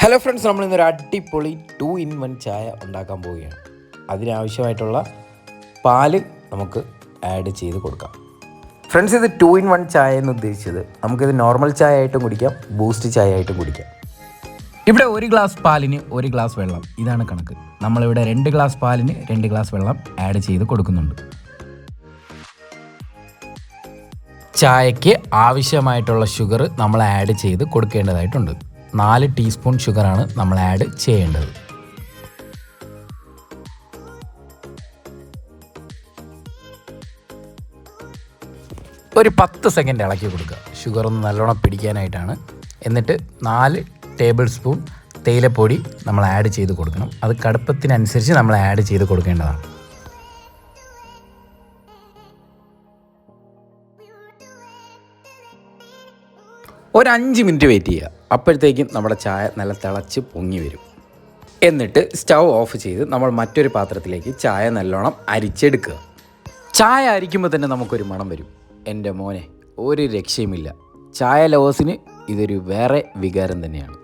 Hello friends, നമ്മളിന്നൊരു അടിപൊളി 2-in-1 ചായ ഉണ്ടാക്കാൻ പോവുകയാണ്. അതിനാവശ്യമായിട്ടുള്ള പാല് നമുക്ക് ആഡ് ചെയ്ത് കൊടുക്കാം. ഫ്രണ്ട്സ്, ഇത് 2-in-1 ചായ എന്ന് ഉദ്ദേശിച്ചത് നമുക്കിത് നോർമൽ ചായ ആയിട്ടും കുടിക്കാം, ബൂസ്റ്റ് ചായ ആയിട്ടും കുടിക്കാം. ഇവിടെ 1 ഗ്ലാസ് പാലിന് 1 ഗ്ലാസ് വെള്ളം, ഇതാണ് കണക്ക്. നമ്മളിവിടെ 2 ഗ്ലാസ് പാലിന് 2 ഗ്ലാസ് വെള്ളം ആഡ് ചെയ്ത് കൊടുക്കുന്നുണ്ട്. ചായയ്ക്ക് ആവശ്യമായിട്ടുള്ള ഷുഗർ നമ്മൾ ആഡ് ചെയ്ത് കൊടുക്കേണ്ടതായിട്ടുണ്ട്. 4 ടീസ്പൂൺ ഷുഗറാണ് നമ്മൾ ആഡ് ചെയ്യേണ്ടത്. ഒരു 10 സെക്കൻഡ് ഇളക്കി കൊടുക്കുക, ഷുഗർ ഒന്ന് നല്ലോണം പിടിക്കാനായിട്ടാണ്. എന്നിട്ട് 4 ടേബിൾ സ്പൂൺ തേയിലപ്പൊടി നമ്മൾ ആഡ് ചെയ്ത് കൊടുക്കണം. അത് കടുപ്പത്തിനനുസരിച്ച് നമ്മൾ ആഡ് ചെയ്ത് കൊടുക്കേണ്ടതാണ്. ഒരു 5 മിനിറ്റ് വെയിറ്റ് ചെയ്യുക. അപ്പോഴത്തേക്കും നമ്മുടെ ചായ നല്ല തിളച്ച് പൊങ്ങി വരും. എന്നിട്ട് സ്റ്റൗ ഓഫ് ചെയ്ത് നമ്മൾ മറ്റൊരു പാത്രത്തിലേക്ക് ചായ നല്ലോണം അരിച്ചെടുക്കുക. ചായ അരിക്കുമ്പോൾ തന്നെ നമുക്കൊരു മണം വരും. എൻ്റെ മോനെ, ഒരു രക്ഷയുമില്ല. ചായ ലവേഴ്സിന് ഇതൊരു വേറെ വികാരം തന്നെയാണ്.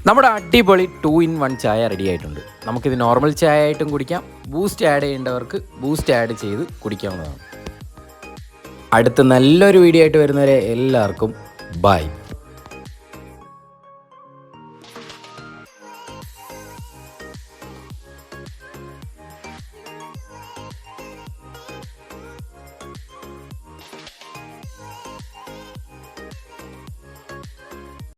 നമ്മുടെ അടിപൊളി 2-in-1 ചായ റെഡി ആയിട്ടുണ്ട്. നമുക്കിത് നോർമൽ ചായ ആയിട്ടും കുടിക്കാം, ബൂസ്റ്റ് ആഡ് ചെയ്യേണ്ടവർക്ക് ബൂസ്റ്റ് ആഡ് ചെയ്ത് കുടിക്കാവുന്നതാണ്. അടുത്ത നല്ലൊരു വീഡിയോ ആയിട്ട് വരുന്നവരെ എല്ലാവർക്കും ബൈ.